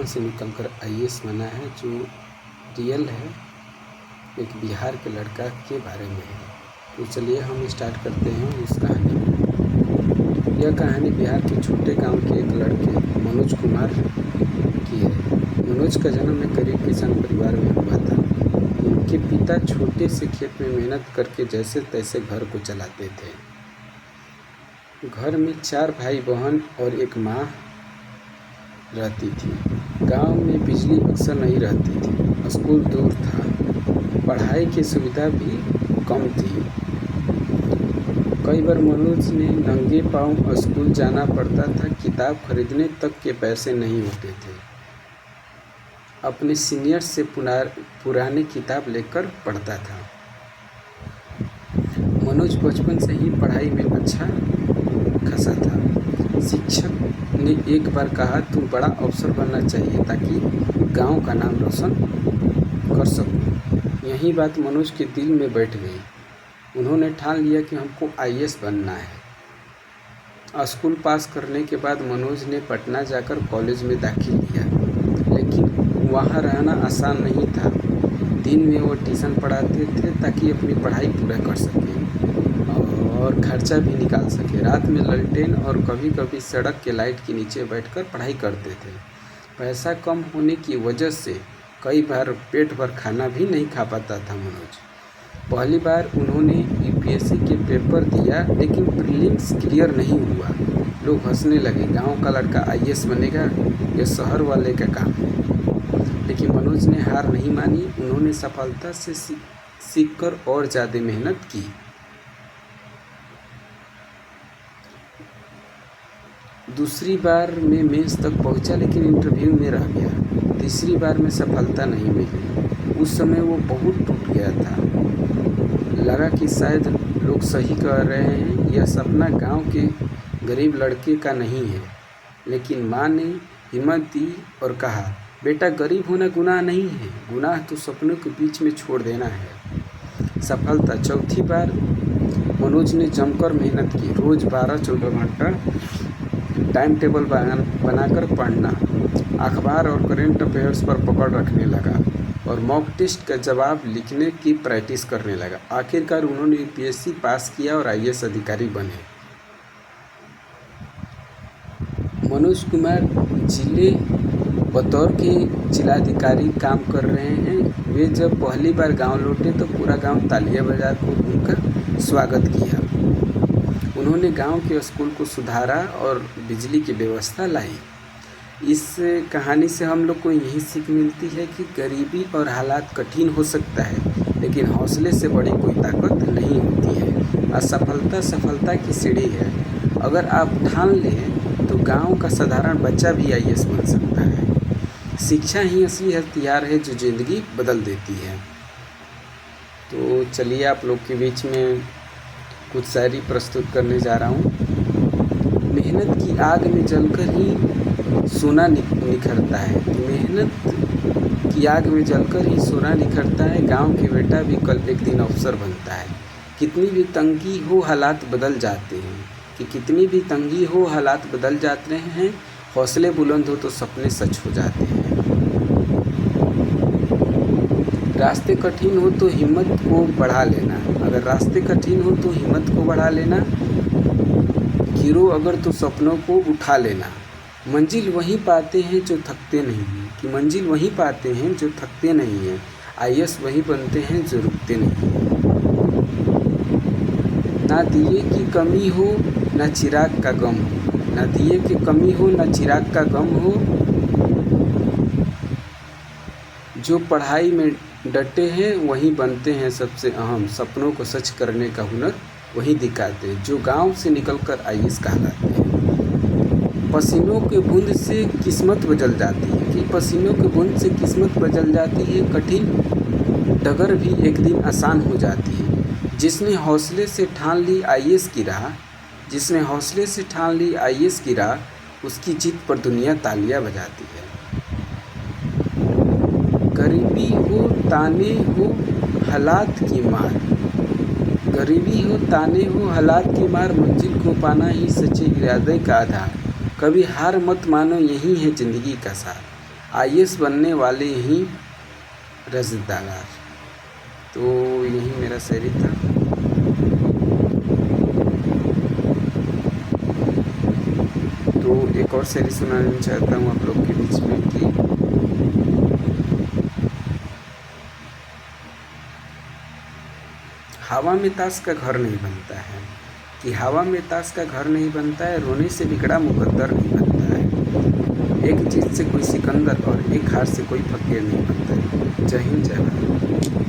से निकलकर आईएएस बना है, जो रियल है, एक बिहार के लड़का के बारे में है। तो चलिए हम स्टार्ट करते हैं इस कहानी को। यह कहानी बिहार के छोटे गांव के एक लड़के मनोज कुमार की है। मनोज का जन्म एक गरीब किसान परिवार में हुआ था। उनके पिता छोटे से खेत में मेहनत करके जैसे तैसे घर को चलाते थे। घर में 4 भाई बहन और एक माँ रहती थी। गांव में बिजली अक्सर नहीं रहती थी, स्कूल दूर था, पढ़ाई की सुविधा भी कम थी। कई बार मनोज ने नंगे पांव स्कूल जाना पड़ता था। किताब खरीदने तक के पैसे नहीं होते थे। अपने सीनियर से पुरानी किताब लेकर पढ़ता था। मनोज बचपन से ही पढ़ाई में अच्छा खासा था। शिक्षक ने एक बार कहा, तुम बड़ा अफसर बनना चाहिए ताकि गांव का नाम रोशन कर सको। यही बात मनोज के दिल में बैठ गई। उन्होंने ठान लिया कि हमको आईएएस बनना है। स्कूल पास करने के बाद मनोज ने पटना जाकर कॉलेज में दाखिल लिया, लेकिन वहाँ रहना आसान नहीं था। दिन में वो ट्यूशन पढ़ाते थे ताकि अपनी पढ़ाई पूरा कर सके और खर्चा भी निकाल सके। रात में लालटेन और कभी कभी सड़क के लाइट के नीचे बैठकर पढ़ाई करते थे। पैसा कम होने की वजह से कई बार पेट भर खाना भी नहीं खा पाता था मनोज। पहली बार उन्होंने यूपीएससी के पेपर दिया, लेकिन प्रीलिम्स क्लियर नहीं हुआ। लोग हंसने लगे, गांव का लड़का आईएएस बनेगा, यह शहर वाले का काम है। लेकिन मनोज ने हार नहीं मानी। उन्होंने सफलता से सीखकर और ज़्यादा मेहनत की। दूसरी बार में मेंस तक पहुंचा, लेकिन इंटरव्यू में रह गया। तीसरी बार में सफलता नहीं मिली। उस समय वो बहुत टूट गया था। लगा कि शायद लोग सही कह रहे हैं, यह सपना गांव के गरीब लड़के का नहीं है। लेकिन माँ ने हिम्मत दी और कहा, बेटा, गरीब होना गुनाह नहीं है, गुनाह तो सपनों के बीच में छोड़ देना है। सफलता। चौथी बार मनोज ने जमकर मेहनत की। रोज़ 12-14 घंटा टाइम टेबल बनाकर पढ़ना, अखबार और करंट अफेयर्स पर पकड़ रखने लगा और मॉक टेस्ट का जवाब लिखने की प्रैक्टिस करने लगा। आखिरकार उन्होंने यूपीएससी पास किया और आईएएस अधिकारी बने। मनोज कुमार बतौर के जिलाधिकारी काम कर रहे हैं। वे जब पहली बार गांव लौटे तो पूरा गांव तालियां बजाकर उनका स्वागत किया। उन्होंने गांव के स्कूल को सुधारा और बिजली की व्यवस्था लाई। इस कहानी से हम लोग को यही सीख मिलती है कि गरीबी और हालात कठिन हो सकता है, लेकिन हौसले से बड़ी कोई ताकत नहीं होती है। असफलता सफलता की सीढ़ी है। अगर आप ठान लें तो गांव का साधारण बच्चा भी आईएएस बन सकता है। शिक्षा ही असली हथियार है जो ज़िंदगी बदल देती है। तो चलिए आप लोग के बीच में कुछ शायरी प्रस्तुत करने जा रहा हूँ। मेहनत की आग में जलकर ही सोना निखरता है। मेहनत की आग में जलकर ही सोना निखरता है। गांव के बेटा भी कल एक दिन अफसर बनता है। कितनी भी तंगी हो हालात बदल जाते हैं, कितनी भी तंगी हो हालात बदल जाते हैं। हौसले बुलंद हो तो सपने सच हो जाते हैं। रास्ते कठिन हो तो हिम्मत को बढ़ा लेना। अगर रास्ते कठिन हो तो हिम्मत को बढ़ा लेना। गिरो अगर तो सपनों को उठा लेना। मंजिल वहीं पाते हैं जो थकते नहीं हैं, कि मंजिल वहीं पाते हैं जो थकते नहीं हैं। आईएएस वहीं बनते हैं जो रुकते नहीं हैं। ना दिए की कमी हो ना चिराग का गम हो, ना दिए की कमी हो ना चिराग का गम हो। जो पढ़ाई में डटे हैं वहीं बनते हैं सबसे अहम। सपनों को सच करने का हुनर वहीं दिखाते हैं जो गांव से निकलकर आईएएस कहलाते हैं। पसीनों के बूंद से किस्मत बदल जाती है, कि पसीनों के बूंद से किस्मत बदल जाती है। कठिन डगर भी एक दिन आसान हो जाती है। जिसने हौसले से ठान ली आईएएस की राह, जिसने हौसले से ठान ली आईएएस की राह, उसकी जीत पर दुनिया तालियां बजाती है। गरीबी हो ताने हो हालात की मार, गरीबी हो ताने हो हालात की मार, मंजिल को पाना ही सच्चे इरादे का आधार। कभी हार मत मानो, यही है ज़िंदगी का सार। आईएएस बनने वाले ही रजदार। तो यही मेरा शायरी था। तो एक और शायरी सुनाना चाहता हूँ आप लोग के बीच में कि हवा में ताश का घर नहीं बनता है, कि हवा में ताश का घर नहीं बनता है, रोने से बिगड़ा मुकद्दर नहीं बनता है। एक जीत से कोई सिकंदर और एक हार से कोई फकीर नहीं बनता है। जय हिंद, जय भारत।